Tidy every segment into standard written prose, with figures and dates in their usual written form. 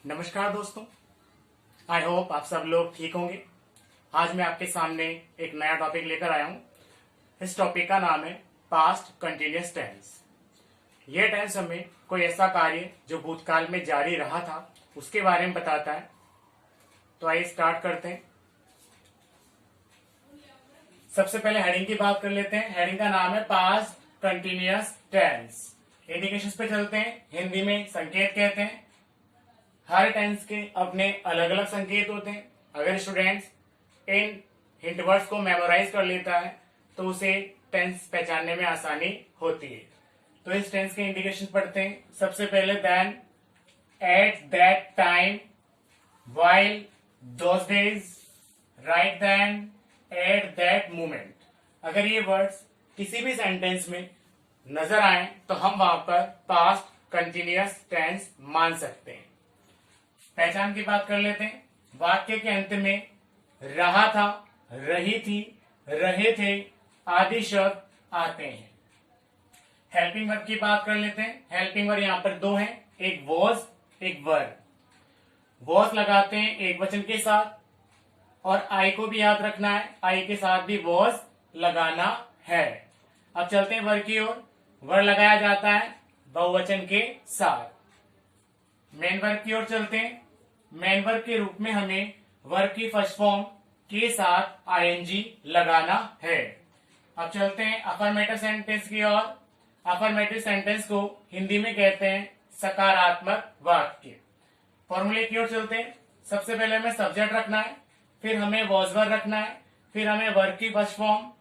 नमस्कार दोस्तों, I hope आप सब लोग ठीक होंगे। आज मैं आपके सामने एक नया टॉपिक लेकर आया हूँ। इस टॉपिक का नाम है पास्ट कंटिन्यूअस टेंस। यह टेंस हमें कोई ऐसा कार्य जो भूतकाल में जारी रहा था उसके बारे में बताता है। तो आइए स्टार्ट करते हैं। सबसे पहले हेडिंग की बात कर लेते हैं। हेडिंग का नाम है पास्ट कंटिन्यूअस टेंस। इंडिकेशंस पे चलते हैं। हिंदी में संकेत कहते हैं। हर टेंस के अपने अलग अलग संकेत होते हैं। अगर स्टूडेंट्स इन हिंट वर्ड्स को मेमोराइज कर लेता है तो उसे टेंस पहचानने में आसानी होती है। तो इस टेंस के इंडिकेशन पढ़ते हैं। सबसे पहले then, at that time, while, those days, right then, at that moment. अगर ये वर्ड्स किसी भी सेंटेंस में नजर आए तो हम वहां पर पास्ट कंटिन्यूअस टेंस मान सकते हैं। पहचान की बात कर लेते हैं। वाक्य के अंत में रहा था, रही थी, रहे थे आदि शब्द आते हैं। हेल्पिंग वर्ब की बात कर लेते हैं। हेल्पिंग वर्ब यहाँ पर दो हैं, एक वॉज, एक वर। वॉज लगाते हैं एक वचन के साथ, और आई को भी याद रखना है, आई के साथ भी वॉज लगाना है। अब चलते हैं वर की ओर। वर लगाया जाता है बहुवचन के साथ। मेन वर्ब की ओर चलते हैं। मेन वर्ब के रूप में हमें वर्ब की फर्स्ट फॉर्म के साथ आईएनजी लगाना है। अब चलते हैं अफर्मेटिव सेंटेंस की ओर। अफर्मेटिव सेंटेंस को हिंदी में कहते हैं सकारात्मक वाक्य। फॉर्मूले की ओर चलते हैं। सबसे पहले हमें सब्जेक्ट रखना है, फिर हमें वॉज वर रखना है, फिर हमें वर्ब की फर्स्ट फॉर्म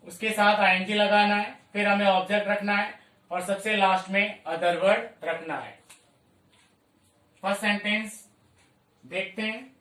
उसके साथ आईएनजी लगाना है, फिर हमें ऑब्जेक्ट रखना है, और सबसे लास्ट में अदर वर्ड रखना है। फर्स्ट सेंटेंस देखते हैं।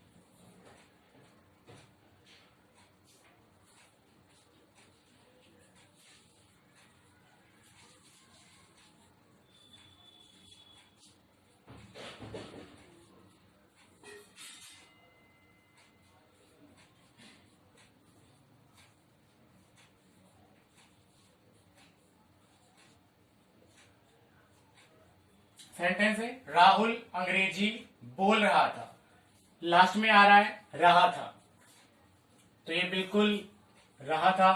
सेंटेंस है राहुल अंग्रेजी बोल रहा था। लास्ट में आ रहा है रहा था, तो ये बिल्कुल रहा था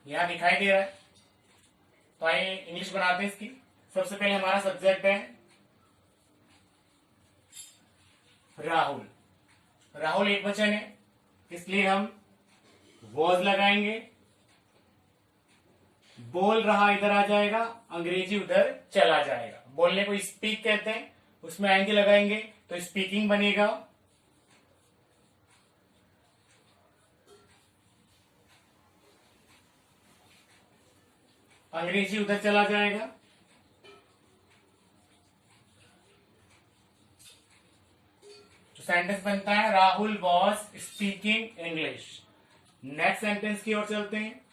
यहां दिखाई दे रहा है। तो आइए इंग्लिश बनाते हैं इसकी। सबसे पहले हमारा सब्जेक्ट है राहुल। राहुल एक वचन है, इसलिए हम वॉज लगाएंगे। बोल रहा इधर आ जाएगा, अंग्रेजी उधर चला जाएगा। बोलने को स्पीक कहते हैं, उसमें आएंगे लगाएंगे तो स्पीकिंग बनेगा। अंग्रेजी उधर चला जाएगा। तो सेंटेंस बनता है Rahul was speaking English. Next sentence की ओर चलते हैं।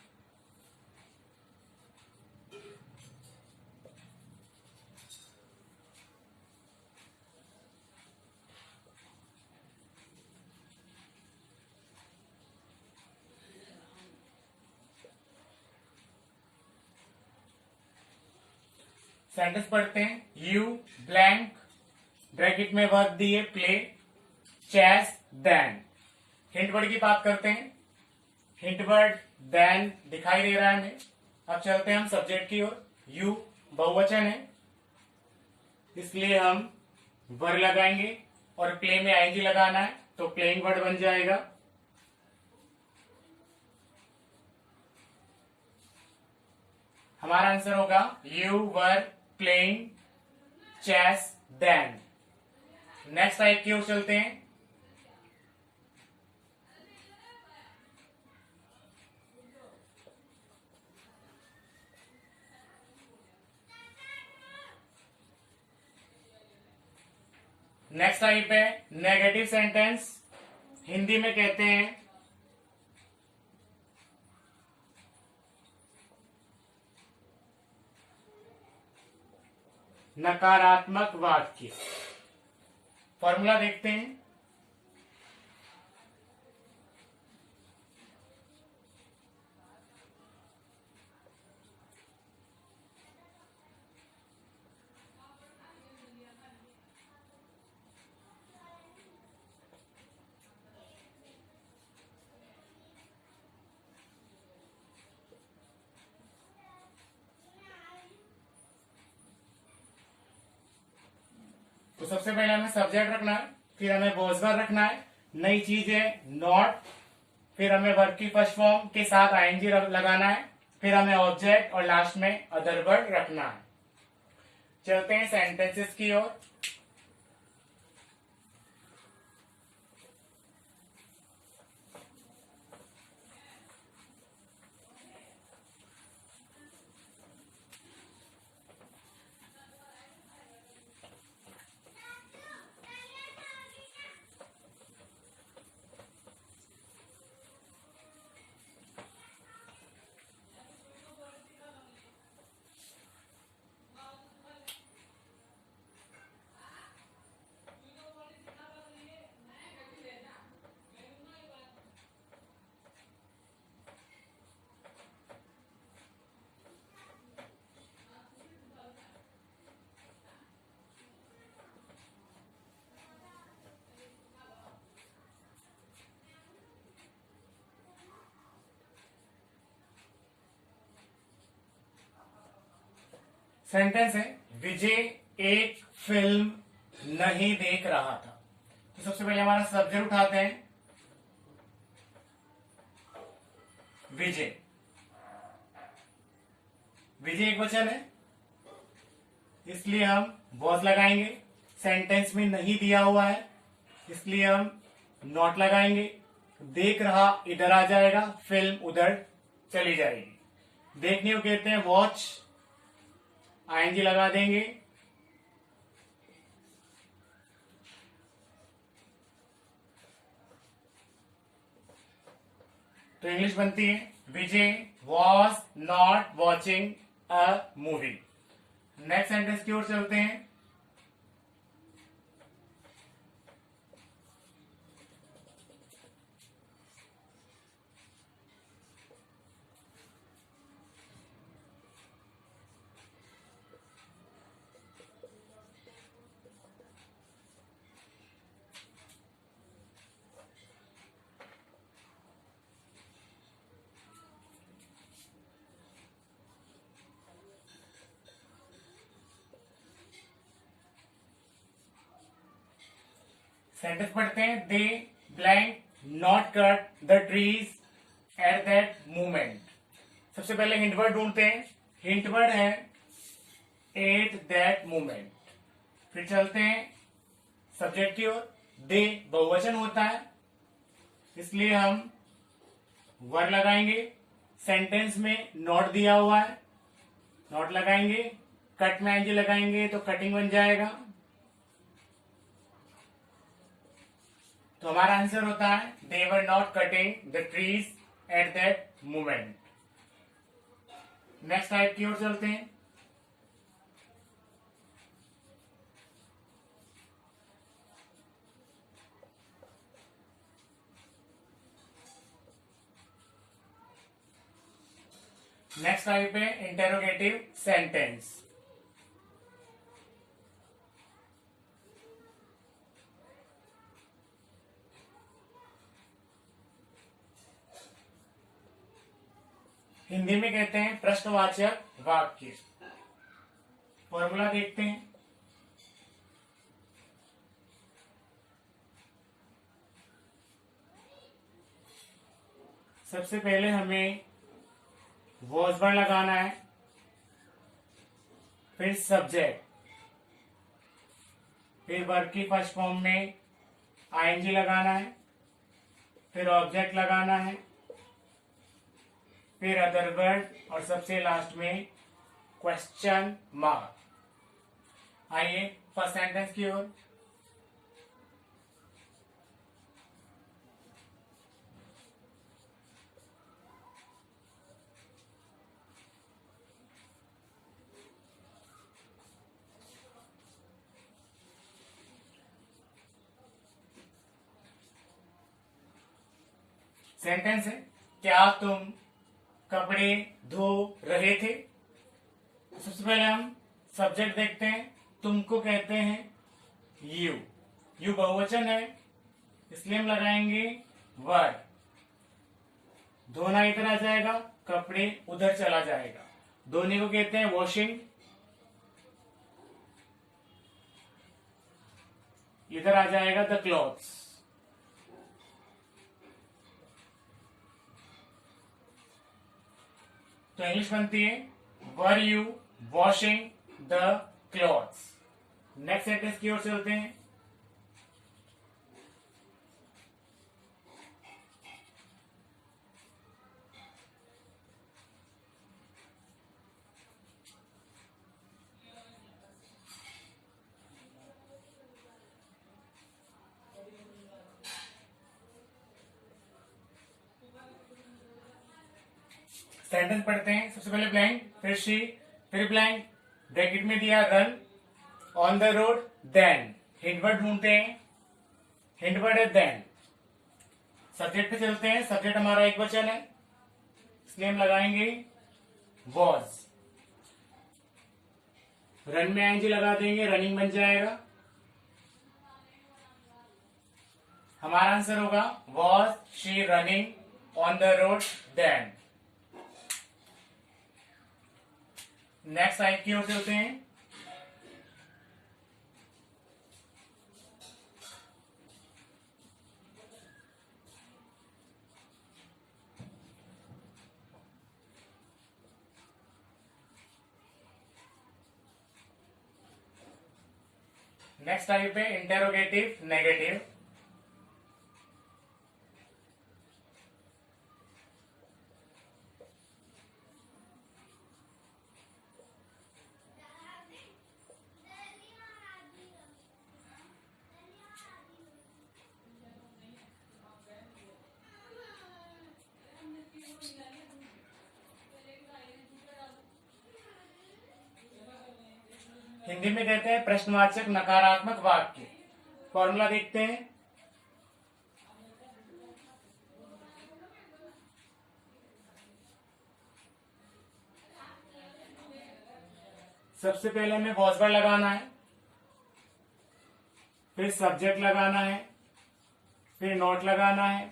सेंटेंस पढ़ते हैं। यू ब्लैंक ब्रैकेट में वर्ब दिए play, chess, then. Hint word की बात करते हैं। हिंट वर्ड देन दिखाई दे रहा है हमें। अब चलते हैं हम सब्जेक्ट की ओर। यू बहुवचन है, इसलिए हम वर्ब लगाएंगे, और प्ले में आईएनजी लगाना है तो प्लेइंग वर्ड बन जाएगा। हमारा आंसर होगा you were playing chess then. Next type की ओर चलते हैं। नेक्स्ट टाइप है नेगेटिव सेंटेंस। हिंदी में कहते हैं नकारात्मक वाक्य। फॉर्मूला देखते हैं। तो सबसे पहले हमें सब्जेक्ट रखना है, फिर हमें वॉज वर्ब रखना है, नई चीज है नॉट, फिर हमें वर्ब की फर्स्ट फॉर्म के साथ आईएनजी लगाना है, फिर हमें ऑब्जेक्ट और लास्ट में अदर वर्ड रखना है। चलते हैं सेंटेंसेस की ओर। सेंटेंस है विजय एक फिल्म नहीं देख रहा था। तो सबसे पहले हमारा सब्जेक्ट उठाते हैं विजय। विजय एक वचन है, इसलिए हम वॉज लगाएंगे। सेंटेंस में नहीं दिया हुआ है, इसलिए हम नॉट लगाएंगे। देख रहा इधर आ जाएगा, फिल्म उधर चली जाएगी। देखने को कहते हैं वॉच, आईएनजी लगा देंगे। तो इंग्लिश बनती है Vijay was not watching a movie. Next sentence की ओर चलते हैं। सेंटेंस पढ़ते हैं they blank not cut the trees at that moment. सबसे पहले हिंट वर्ड ढूंढते हैं। हिंट वर्ड है एट दैट मोमेंट। फिर चलते हैं सब्जेक्ट की ओर। दे बहुवचन होता है, इसलिए हम वर्ड लगाएंगे। सेंटेंस में नॉट दिया हुआ है, नॉट लगाएंगे। कट में आईएनजी लगाएंगे तो कटिंग बन जाएगा। तो हमारा आंसर होता है they were not cutting the trees at that moment. Next type की ओर चलते हैं। नेक्स्ट टाइप है इंटेरोगेटिव सेंटेंस। हिंदी में कहते हैं प्रश्नवाचक वाक्य। फॉर्मूला देखते हैं। सबसे पहले हमें वॉज वर्ड लगाना है, फिर सब्जेक्ट, फिर वर्ब की फर्स्ट फॉर्म में आईएनजी लगाना है, फिर ऑब्जेक्ट लगाना है, फिर अदर वर्ड और सबसे लास्ट में क्वेश्चन मार्क। आइए फर्स्ट सेंटेंस की ओर। सेंटेंस है क्या तुम कपड़े धो रहे थे। सबसे पहले हम सब्जेक्ट देखते हैं। तुमको कहते हैं यू। यू बहुवचन है, इसलिए हम लगाएंगे वर्ड। धोना इधर आ जाएगा, कपड़े उधर चला जाएगा। धोने को कहते हैं वॉशिंग। इधर आ जाएगा द क्लॉथ्स। तो इंग्लिश बनती है were you washing the clothes. Next sentence की ओर चलते हैं। सेंटेंस पढ़ते हैं। सबसे पहले ब्लैंक, फिर शी, फिर ब्लैंक, ब्रैकेट में दिया run on the road, then hint word ढूंढते हैं। हिंट वर्ड है देन। सब्जेक्ट पे चलते हैं। सब्जेक्ट हमारा एक वचन है, इसलिए हम लगाएंगे वॉज। रन में आईएनजी लगा देंगे, रनिंग बन जाएगा। हमारा आंसर होगा was she running on the road then. Next type की ओर चलते हैं। नेक्स्ट टाइप है इंटेरोगेटिव नेगेटिव। हिंदी में कहते हैं प्रश्नवाचक नकारात्मक वाक्य। फॉर्मूला देखते हैं। सबसे पहले हमें वॉज वर्ड लगाना है, फिर सब्जेक्ट लगाना है, फिर नोट लगाना है,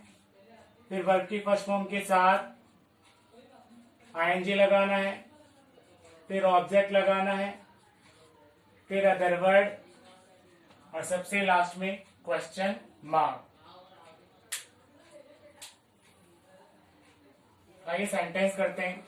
फिर वर्ब की फर्स्ट फॉर्म के साथ आईएनजी लगाना है, फिर ऑब्जेक्ट लगाना है, फिर अदर वर्ड, और सबसे लास्ट में क्वेश्चन मार्क। आइए सेंटेंस करते हैं।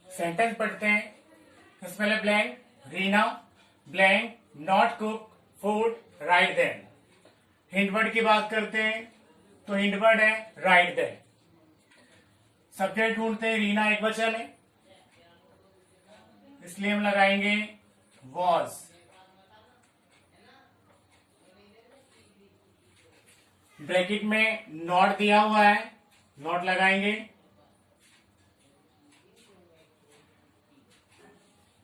सेंटेंस पढ़ते हैं। सबसे पहले blank, Reena blank not cook food right then. Hint word की बात करते हैं तो हिंट वर्ड है राइट देन। सब्जेक्ट ढूंढते हैं, रीना एक वचन है, इसलिए हम लगाएंगे वॉज। ब्रैकेट में नॉट दिया हुआ है, नॉट लगाएंगे।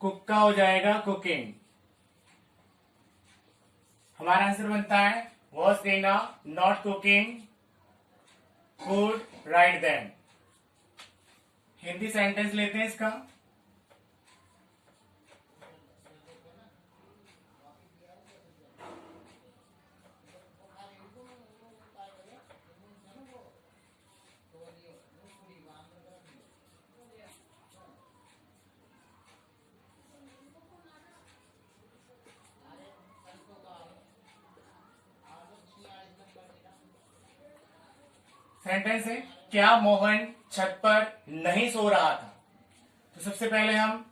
कुक का हो जाएगा कुकिंग। हमारा आंसर बनता है was Reena not cooking food right then. Hindi sentence लेते हैं इसका। सेंटेंस है क्या मोहन छत पर नहीं सो रहा था। तो सबसे पहले हम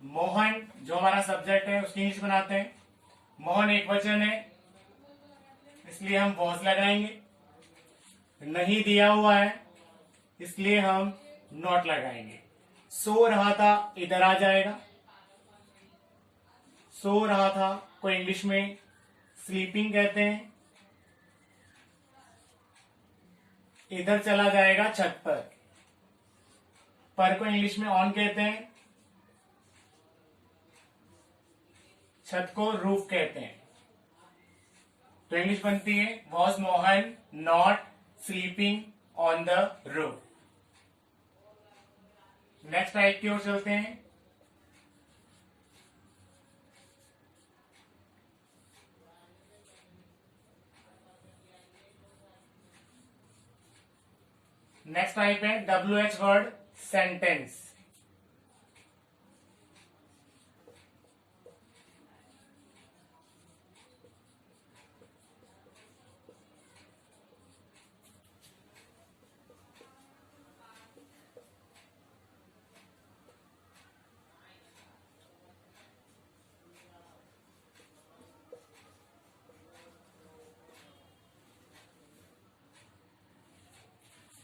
मोहन जो हमारा सब्जेक्ट है उसकी इंग्लिश बनाते हैं। मोहन एक वचन है, इसलिए हम वॉज लगाएंगे। नहीं दिया हुआ है, इसलिए हम नॉट लगाएंगे। सो रहा था, इधर आ जाएगा। सो रहा था को इंग्लिश में स्लीपिंग कहते हैं। इधर चला जाएगा छत पर को इंग्लिश में ऑन कहते हैं। छत को रूफ कहते हैं। तो इंग्लिश बनती है was Mohan not sleeping on the roof. Next type की ओर चलते हैं। नेक्स्ट टाइप है WH word sentence.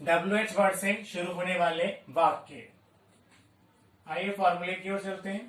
WH word से शुरू होने वाले वाक्य। आइए फॉर्मूले की ओर चलते हैं।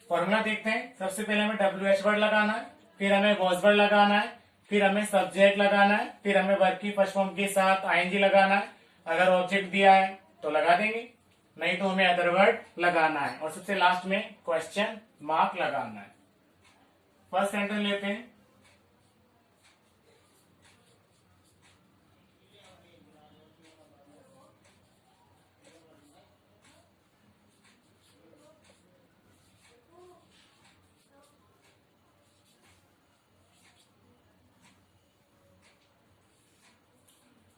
फॉर्मूला देखते हैं। सबसे पहले हमें WH वर्ड लगाना है, फिर हमें वॉज वर्ड लगाना है, फिर हमें सब्जेक्ट लगाना है, फिर हमें वर्ब की फर्स्ट फॉर्म के साथ ING लगाना है। अगर ऑब्जेक्ट दिया है तो लगा देंगे, नहीं तो हमें अदर वर्ड लगाना है, और सबसे लास्ट में क्वेश्चन मार्क लगाना है। फर्स्ट सेंटेंस लेते हैं।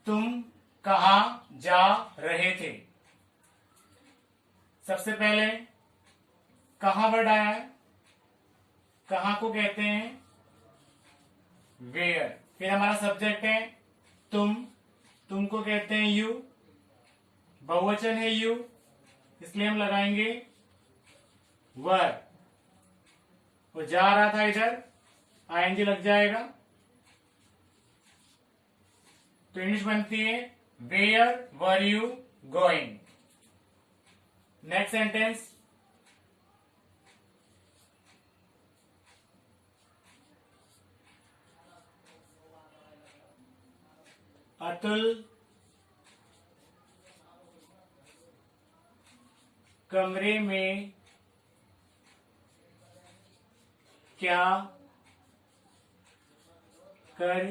तुम कहां जा रहे थे। सबसे पहले कहां वर्ड आया है, कहां को कहते हैं वेयर। फिर हमारा सब्जेक्ट है तुम को कहते हैं यू, बहुवचन है यू, इसलिए हम लगाएंगे वर। वो जा रहा था, इधर ING लग जाएगा, तो इंग्लिश बनती है where were you going. Next sentence. Atul कमरे में क्या कर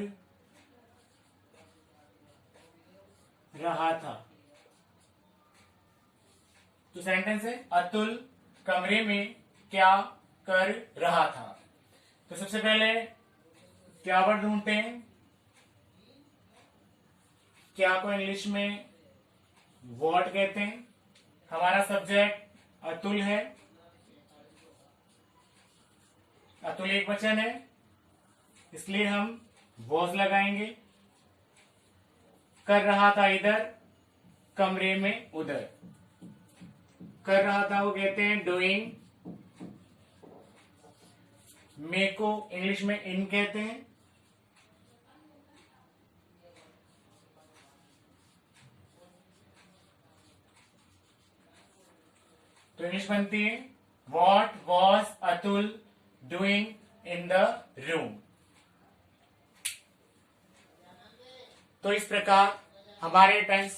रहा था। तो सेंटेंस है अतुल कमरे में क्या कर रहा था। तो सबसे पहले क्या वर्ड ढूंढते हैं। क्या को इंग्लिश में व्हाट कहते हैं। हमारा सब्जेक्ट अतुल है, अतुल एक वचन है, इसलिए हम वॉज लगाएंगे। कर रहा था इधर, कमरे में उधर। कर रहा था वो कहते हैं डूइंग। मे को इंग्लिश में इन कहते हैं। तो इंग्लिश बनती है what was Atul doing in the room. तो इस प्रकार हमारे टेंस,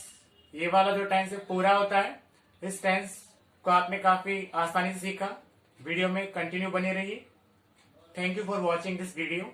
ये वाला जो टेंस है पूरा होता है। इस टेंस को आपने काफी आसानी से सीखा। वीडियो में कंटिन्यू बने रहिए। Thank you for watching this video.